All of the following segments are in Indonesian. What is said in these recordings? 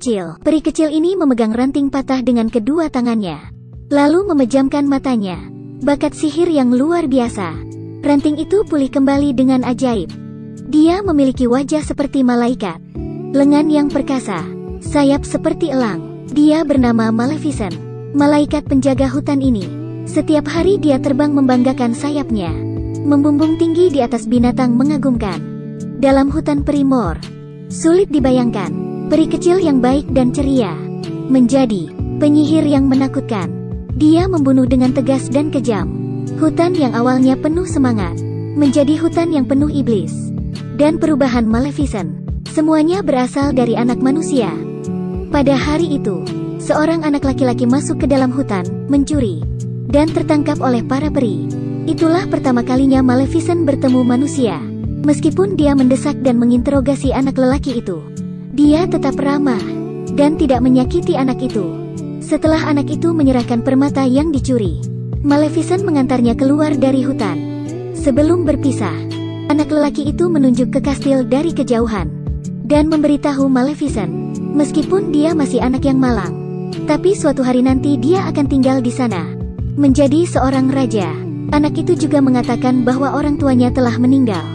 kecil. Peri kecil ini memegang ranting patah dengan kedua tangannya, lalu memejamkan matanya. Bakat sihir yang luar biasa. Ranting itu pulih kembali dengan ajaib. Dia memiliki wajah seperti malaikat, lengan yang perkasa, sayap seperti elang. Dia bernama Maleficent, malaikat penjaga hutan ini. Setiap hari dia terbang membanggakan sayapnya, membumbung tinggi di atas binatang mengagumkan. Dalam hutan Primor, sulit dibayangkan, peri kecil yang baik dan ceria menjadi penyihir yang menakutkan. Dia membunuh dengan tegas dan kejam. Hutan yang awalnya penuh semangat menjadi hutan yang penuh iblis. Dan perubahan Maleficent, semuanya berasal dari anak manusia. Pada hari itu, seorang anak laki-laki masuk ke dalam hutan, mencuri, dan tertangkap oleh para peri. Itulah pertama kalinya Maleficent bertemu manusia. Meskipun dia mendesak dan menginterogasi anak lelaki itu, dia tetap ramah dan tidak menyakiti anak itu. Setelah anak itu menyerahkan permata yang dicuri, Maleficent mengantarnya keluar dari hutan. Sebelum berpisah, anak lelaki itu menunjuk ke kastil dari kejauhan dan memberitahu Maleficent, meskipun dia masih anak yang malang, tapi suatu hari nanti dia akan tinggal di sana menjadi seorang raja. Anak itu juga mengatakan bahwa orang tuanya telah meninggal.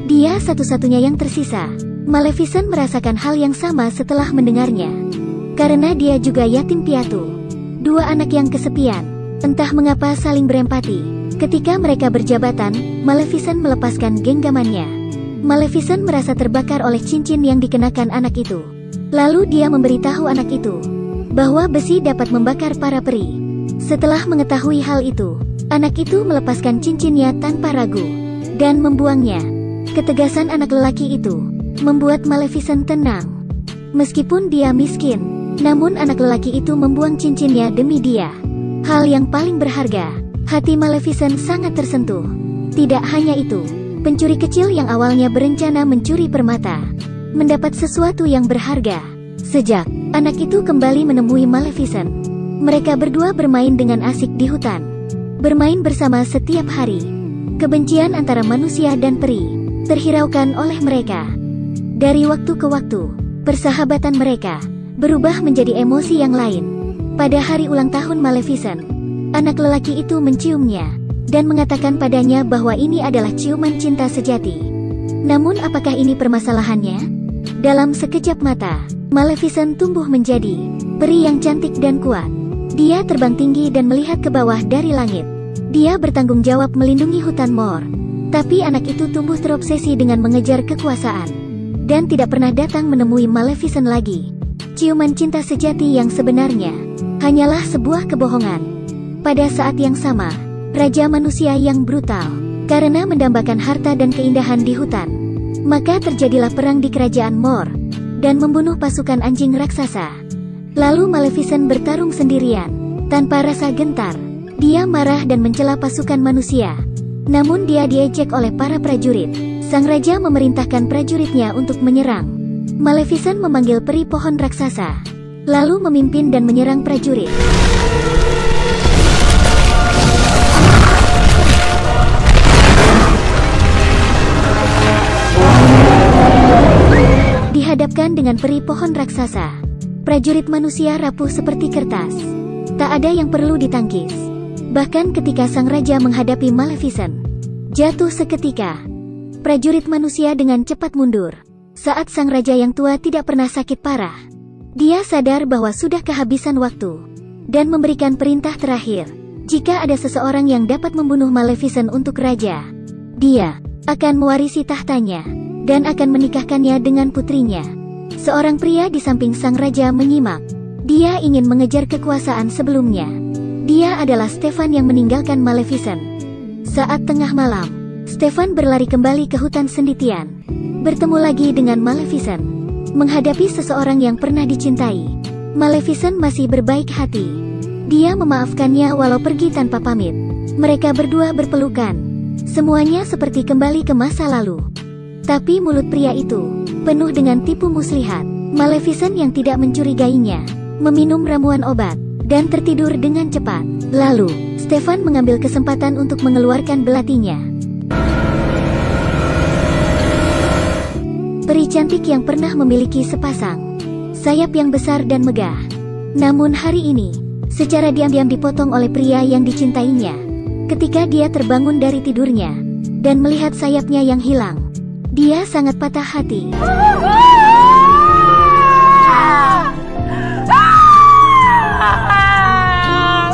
Dia satu-satunya yang tersisa. Maleficent merasakan hal yang sama setelah mendengarnya, karena dia juga yatim piatu. Dua anak yang kesepian, entah mengapa saling berempati. Ketika mereka berjabatan, Maleficent melepaskan genggamannya. Maleficent merasa terbakar oleh cincin yang dikenakan anak itu. Lalu dia memberitahu anak itu bahwa besi dapat membakar para peri. Setelah mengetahui hal itu, anak itu melepaskan cincinnya tanpa ragu dan membuangnya. Ketegasan anak lelaki itu membuat Maleficent tenang. Meskipun dia miskin, namun anak lelaki itu membuang cincinnya demi dia. Hal yang paling berharga. Hati Maleficent sangat tersentuh. Tidak hanya itu, pencuri kecil yang awalnya berencana mencuri permata mendapat sesuatu yang berharga. Sejak anak itu kembali menemui Maleficent, mereka berdua bermain dengan asik di hutan, bermain bersama setiap hari. Kebencian antara manusia dan peri terhiraukan oleh mereka. Dari waktu ke waktu, persahabatan mereka berubah menjadi emosi yang lain. Pada hari ulang tahun Maleficent, anak lelaki itu menciumnya dan mengatakan padanya bahwa ini adalah ciuman cinta sejati. Namun apakah ini permasalahannya? Dalam sekejap mata, Maleficent tumbuh menjadi peri yang cantik dan kuat. Dia terbang tinggi dan melihat ke bawah dari langit. Dia bertanggung jawab melindungi hutan Mor. Tapi anak itu tumbuh terobsesi dengan mengejar kekuasaan dan tidak pernah datang menemui Maleficent lagi. Ciuman cinta sejati yang sebenarnya hanyalah sebuah kebohongan. Pada saat yang sama, Raja Manusia yang brutal karena mendambakan harta dan keindahan di hutan. Maka terjadilah perang di kerajaan Mor dan membunuh pasukan anjing raksasa. Lalu Maleficent bertarung sendirian, tanpa rasa gentar. Dia marah dan mencela pasukan manusia. Namun dia diejek oleh para prajurit. Sang raja memerintahkan prajuritnya untuk menyerang. Maleficent memanggil peri pohon raksasa, lalu memimpin dan menyerang prajurit. Dihadapkan dengan peri pohon raksasa, prajurit manusia rapuh seperti kertas. Tak ada yang perlu ditangkis. Bahkan ketika sang raja menghadapi Maleficent, jatuh seketika. Prajurit manusia dengan cepat mundur. Saat sang raja yang tua tidak pernah sakit parah, dia sadar bahwa sudah kehabisan waktu dan memberikan perintah terakhir. Jika ada seseorang yang dapat membunuh Maleficent untuk raja, dia akan mewarisi tahtanya dan akan menikahkannya dengan putrinya. Seorang pria di samping sang raja menyimak. Dia ingin mengejar kekuasaan sebelumnya. Dia adalah Stefan yang meninggalkan Maleficent. Saat tengah malam, Stefan berlari kembali ke hutan sendirian, bertemu lagi dengan Maleficent, menghadapi seseorang yang pernah dicintai. Maleficent masih berbaik hati. Dia memaafkannya walau pergi tanpa pamit. Mereka berdua berpelukan. Semuanya seperti kembali ke masa lalu. Tapi mulut pria itu penuh dengan tipu muslihat. Maleficent yang tidak mencurigainya meminum ramuan obat dan tertidur dengan cepat. Lalu, Stefan mengambil kesempatan untuk mengeluarkan belatinya. Peri cantik yang pernah memiliki sepasang sayap yang besar dan megah. Namun hari ini, secara diam-diam dipotong oleh pria yang dicintainya. Ketika dia terbangun dari tidurnya dan melihat sayapnya yang hilang, dia sangat patah hati.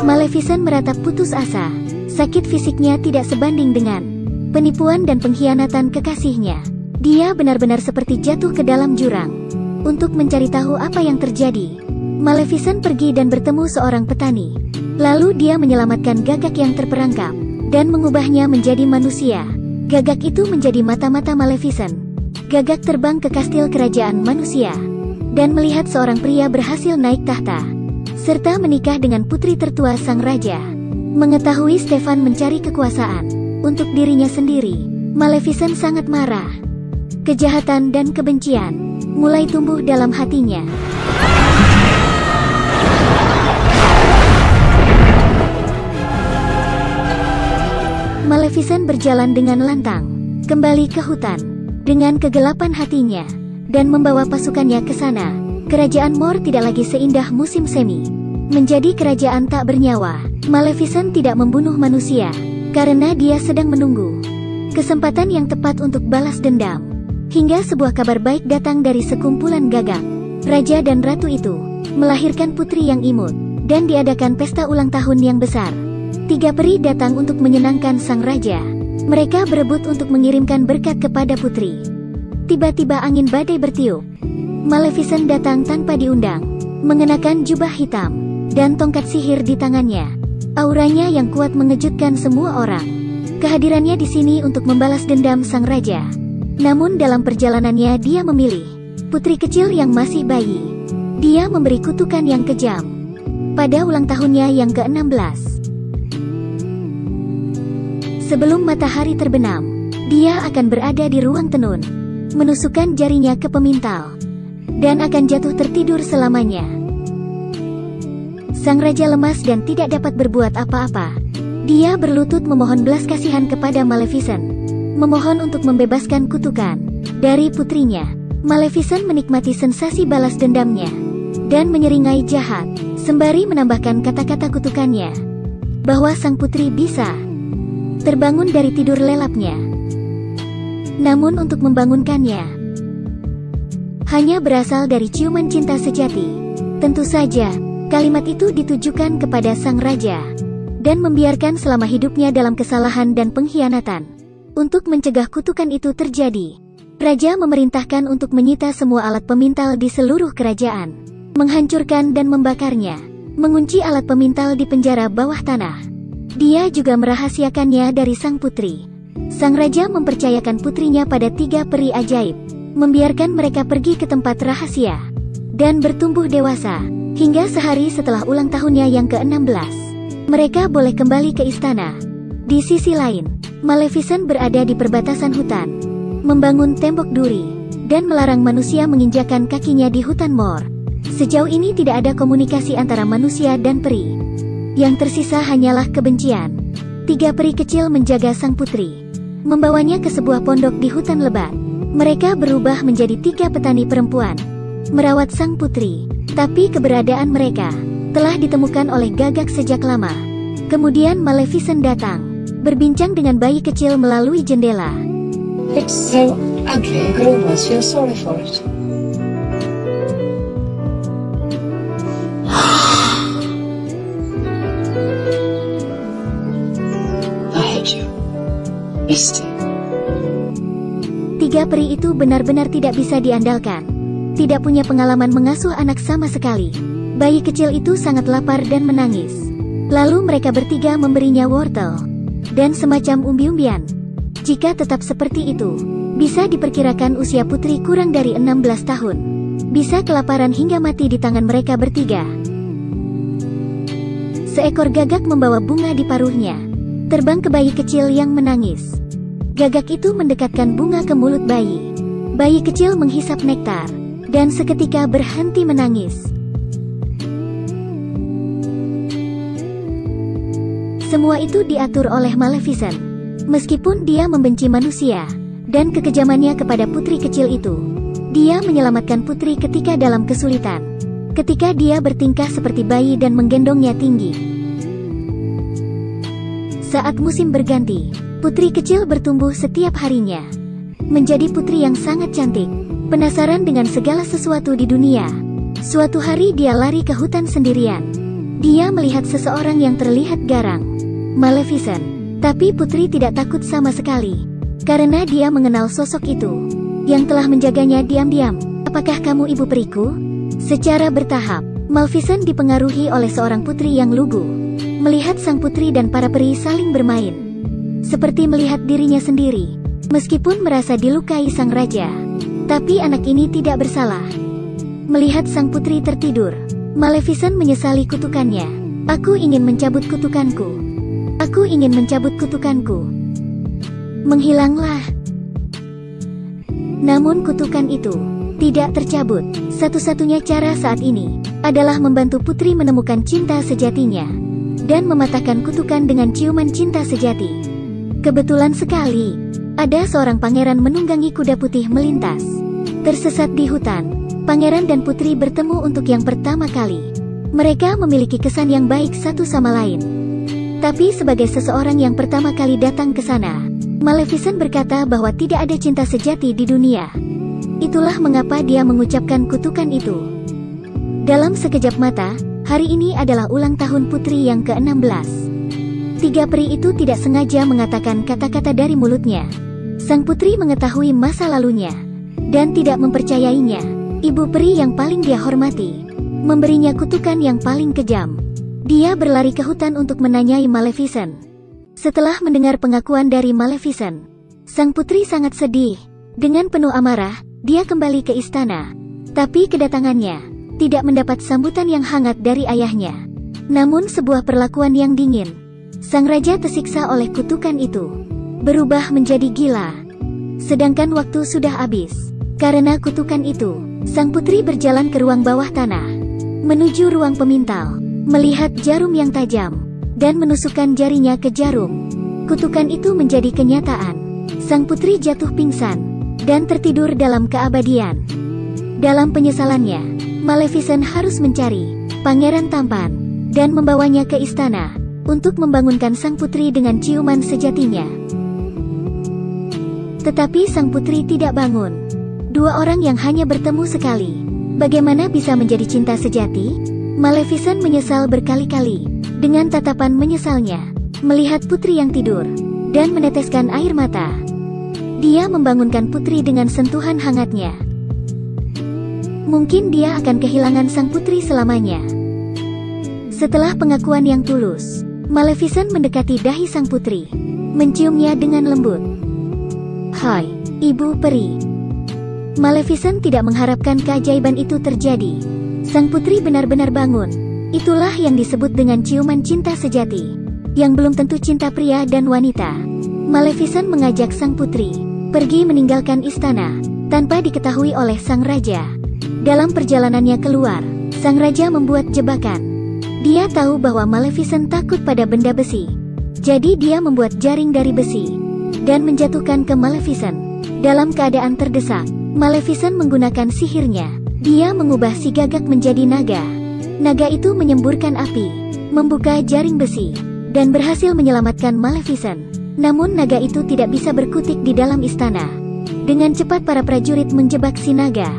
Maleficent meratap putus asa. Sakit fisiknya tidak sebanding dengan penipuan dan pengkhianatan kekasihnya. Dia benar-benar seperti jatuh ke dalam jurang. Untuk mencari tahu apa yang terjadi, Maleficent pergi dan bertemu seorang petani. Lalu dia menyelamatkan Gagak yang terperangkap dan mengubahnya menjadi manusia. Gagak itu menjadi mata-mata Maleficent. Gagak terbang ke kastil kerajaan manusia dan melihat seorang pria berhasil naik tahta serta menikah dengan putri tertua sang raja. Mengetahui Stefan mencari kekuasaan untuk dirinya sendiri, Maleficent sangat marah. Kejahatan dan kebencian mulai tumbuh dalam hatinya. Maleficent berjalan dengan lantang kembali ke hutan dengan kegelapan hatinya dan membawa pasukannya ke sana. Kerajaan Mor tidak lagi seindah musim semi. Menjadi kerajaan tak bernyawa, Maleficent tidak membunuh manusia karena dia sedang menunggu kesempatan yang tepat untuk balas dendam. Hingga sebuah kabar baik datang dari sekumpulan Gagak. Raja dan ratu itu melahirkan putri yang imut dan diadakan pesta ulang tahun yang besar. 3 peri datang untuk menyenangkan sang raja. Mereka berebut untuk mengirimkan berkat kepada putri. Tiba-tiba angin badai bertiup. Maleficent datang tanpa diundang, mengenakan jubah hitam dan tongkat sihir di tangannya. Auranya yang kuat mengejutkan semua orang. Kehadirannya di sini untuk membalas dendam sang raja. Namun dalam perjalanannya dia memilih putri kecil yang masih bayi. Dia memberi kutukan yang kejam pada ulang tahunnya yang ke-16. Sebelum matahari terbenam, dia akan berada di ruang tenun, menusukkan jarinya ke pemintal, dan akan jatuh tertidur selamanya. Sang raja lemas dan tidak dapat berbuat apa-apa. Dia berlutut memohon belas kasihan kepada Maleficent, memohon untuk membebaskan kutukan dari putrinya. Maleficent menikmati sensasi balas dendamnya dan menyeringai jahat, sembari menambahkan kata-kata kutukannya, bahwa sang putri bisa terbangun dari tidur lelapnya. Namun untuk membangunkannya hanya berasal dari ciuman cinta sejati. Tentu saja, kalimat itu ditujukan kepada sang raja dan membiarkan selama hidupnya dalam kesalahan dan pengkhianatan. Untuk mencegah kutukan itu terjadi, raja memerintahkan untuk menyita semua alat pemintal di seluruh kerajaan, menghancurkan dan membakarnya, mengunci alat pemintal di penjara bawah tanah. Dia juga merahasiakannya dari sang putri. Sang raja mempercayakan putrinya pada 3 peri ajaib, membiarkan mereka pergi ke tempat rahasia dan bertumbuh dewasa. Hingga sehari setelah ulang tahunnya yang ke-16, mereka boleh kembali ke istana. Di sisi lain, Maleficent berada di perbatasan hutan, membangun tembok duri, dan melarang manusia menginjakan kakinya di hutan Mor. Sejauh ini tidak ada komunikasi antara manusia dan peri. Yang tersisa hanyalah kebencian. 3 peri kecil menjaga sang putri, membawanya ke sebuah pondok di hutan lebat. Mereka berubah menjadi 3 petani perempuan, merawat sang putri. Tapi keberadaan mereka telah ditemukan oleh Gagak sejak lama. Kemudian Maleficent datang, berbincang dengan bayi kecil melalui jendela. It's so ugly, I almost feel sorry for it. I hate you, Misty. 3 peri itu benar-benar tidak bisa diandalkan. Tidak punya pengalaman mengasuh anak sama sekali. Bayi kecil itu sangat lapar dan menangis. Lalu mereka bertiga memberinya wortel dan semacam umbi-umbian. Jika tetap seperti itu, bisa diperkirakan usia putri kurang dari 16 tahun. Bisa kelaparan hingga mati di tangan mereka bertiga. Seekor gagak membawa bunga di paruhnya, terbang ke bayi kecil yang menangis. Gagak itu mendekatkan bunga ke mulut bayi. Bayi kecil menghisap nektar dan seketika berhenti menangis. Semua itu diatur oleh Maleficent. Meskipun dia membenci manusia dan kekejamannya kepada putri kecil itu, Dia menyelamatkan putri ketika dalam kesulitan. Ketika dia bertingkah seperti bayi dan menggendongnya tinggi. Saat musim berganti, putri kecil bertumbuh setiap harinya. Menjadi putri yang sangat cantik. Penasaran dengan segala sesuatu di dunia. Suatu hari dia lari ke hutan sendirian. Dia melihat seseorang yang terlihat garang. Maleficent. Tapi putri tidak takut sama sekali. Karena dia mengenal sosok itu. Yang telah menjaganya diam-diam. Apakah kamu ibu periku? Secara bertahap, Maleficent dipengaruhi oleh seorang putri yang lugu. Melihat sang putri dan para peri saling bermain. Seperti melihat dirinya sendiri. Meskipun merasa dilukai sang raja. Tapi anak ini tidak bersalah. Melihat sang putri tertidur, Maleficent menyesali kutukannya. Aku ingin mencabut kutukanku. Aku ingin mencabut kutukanku. Menghilanglah. Namun kutukan itu tidak tercabut. Satu-satunya cara saat ini adalah membantu putri menemukan cinta sejatinya dan mematahkan kutukan dengan ciuman cinta sejati. Kebetulan sekali, ada seorang pangeran menunggangi kuda putih melintas. Tersesat di hutan, pangeran dan putri bertemu untuk yang pertama kali. Mereka memiliki kesan yang baik satu sama lain. Tapi sebagai seseorang yang pertama kali datang ke sana, Maleficent berkata bahwa tidak ada cinta sejati di dunia. Itulah mengapa dia mengucapkan kutukan itu. Dalam sekejap mata, hari ini adalah ulang tahun putri yang ke-16. Tiga peri itu tidak sengaja mengatakan kata-kata dari mulutnya. Sang putri mengetahui masa lalunya dan tidak mempercayainya. Ibu peri yang paling dia hormati memberinya kutukan yang paling kejam. Dia berlari ke hutan untuk menanyai Maleficent. Setelah mendengar pengakuan dari Maleficent, sang putri sangat sedih. Dengan penuh amarah, dia kembali ke istana. Tapi kedatangannya tidak mendapat sambutan yang hangat dari ayahnya. Namun sebuah perlakuan yang dingin. Sang raja tersiksa oleh kutukan itu, berubah menjadi gila. Sedangkan waktu sudah habis. Karena kutukan itu, sang putri berjalan ke ruang bawah tanah, menuju ruang pemintal, melihat jarum yang tajam, dan menusukkan jarinya ke jarum. Kutukan itu menjadi kenyataan. Sang putri jatuh pingsan dan tertidur dalam keabadian. Dalam penyesalannya, Maleficent harus mencari pangeran tampan dan membawanya ke istana untuk membangunkan sang putri dengan ciuman sejatinya. Tetapi sang putri tidak bangun. Dua orang yang hanya bertemu sekali, bagaimana bisa menjadi cinta sejati? Maleficent menyesal berkali-kali. Dengan tatapan menyesalnya, melihat putri yang tidur, dan meneteskan air mata. Dia membangunkan putri dengan sentuhan hangatnya. Mungkin dia akan kehilangan sang putri selamanya. Setelah pengakuan yang tulus, Maleficent mendekati dahi sang putri, menciumnya dengan lembut. "Hai, Ibu Peri." Maleficent tidak mengharapkan keajaiban itu terjadi. Sang putri benar-benar bangun. Itulah yang disebut dengan ciuman cinta sejati, yang belum tentu cinta pria dan wanita. Maleficent mengajak sang putri pergi meninggalkan istana, tanpa diketahui oleh sang raja. Dalam perjalanannya keluar, sang raja membuat jebakan. Dia tahu bahwa Maleficent takut pada benda besi. Jadi dia membuat jaring dari besi, dan menjatuhkan ke Maleficent. Dalam keadaan terdesak, Maleficent menggunakan sihirnya. Dia mengubah si gagak menjadi naga. Naga itu menyemburkan api, membuka jaring besi, dan berhasil menyelamatkan Maleficent. Namun naga itu tidak bisa berkutik di dalam istana. Dengan cepat para prajurit menjebak si naga.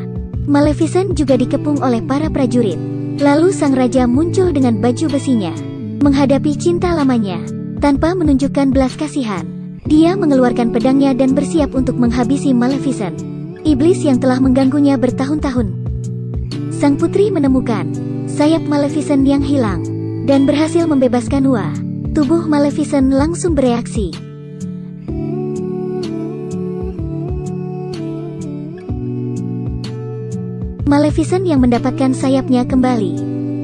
Maleficent juga dikepung oleh para prajurit. Lalu sang raja muncul dengan baju besinya, menghadapi cinta lamanya. Tanpa menunjukkan belas kasihan, dia mengeluarkan pedangnya dan bersiap untuk menghabisi Maleficent, iblis yang telah mengganggunya bertahun-tahun. Sang putri menemukan sayap Maleficent yang hilang, dan berhasil membebaskan Wah. Tubuh Maleficent langsung bereaksi. Maleficent yang mendapatkan sayapnya kembali,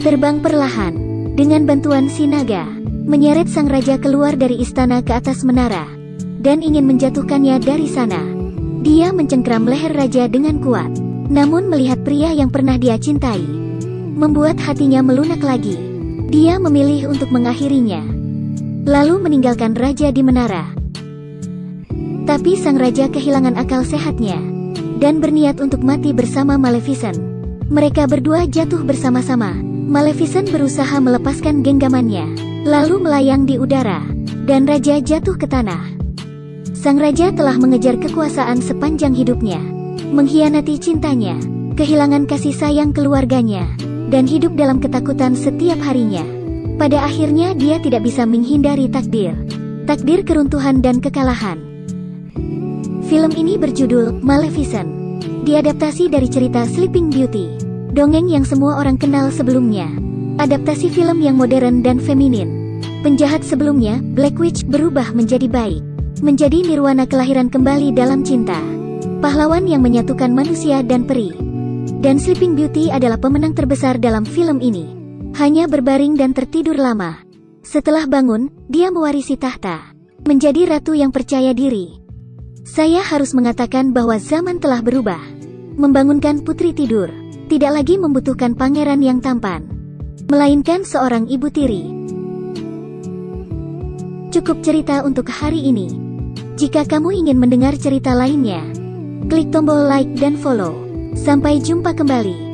terbang perlahan, dengan bantuan si naga, menyeret sang raja keluar dari istana ke atas menara, dan ingin menjatuhkannya dari sana. Dia mencengkram leher raja dengan kuat, namun melihat pria yang pernah dia cintai, membuat hatinya melunak lagi. Dia memilih untuk mengakhirinya, lalu meninggalkan raja di menara. Tapi sang raja kehilangan akal sehatnya. dan berniat untuk mati bersama Maleficent. Mereka berdua jatuh bersama-sama. Maleficent berusaha melepaskan genggamannya, lalu melayang di udara, dan raja jatuh ke tanah. Sang raja telah mengejar kekuasaan sepanjang hidupnya, mengkhianati cintanya, kehilangan kasih sayang keluarganya, dan hidup dalam ketakutan setiap harinya. Pada akhirnya dia tidak bisa menghindari takdir keruntuhan dan kekalahan. Film ini berjudul Maleficent. Diadaptasi dari cerita Sleeping Beauty, dongeng yang semua orang kenal sebelumnya. Adaptasi film yang modern dan feminin. Penjahat sebelumnya, Black Witch, berubah menjadi baik, menjadi nirwana kelahiran kembali dalam cinta. Pahlawan yang menyatukan manusia dan peri. Dan Sleeping Beauty adalah pemenang terbesar dalam film ini. Hanya berbaring dan tertidur lama. Setelah bangun, dia mewarisi tahta, menjadi ratu yang percaya diri. Saya harus mengatakan bahwa zaman telah berubah. Membangunkan putri tidur tidak lagi membutuhkan pangeran yang tampan, melainkan seorang ibu tiri. Cukup cerita untuk hari ini. Jika kamu ingin mendengar cerita lainnya, klik tombol like dan follow. Sampai jumpa kembali.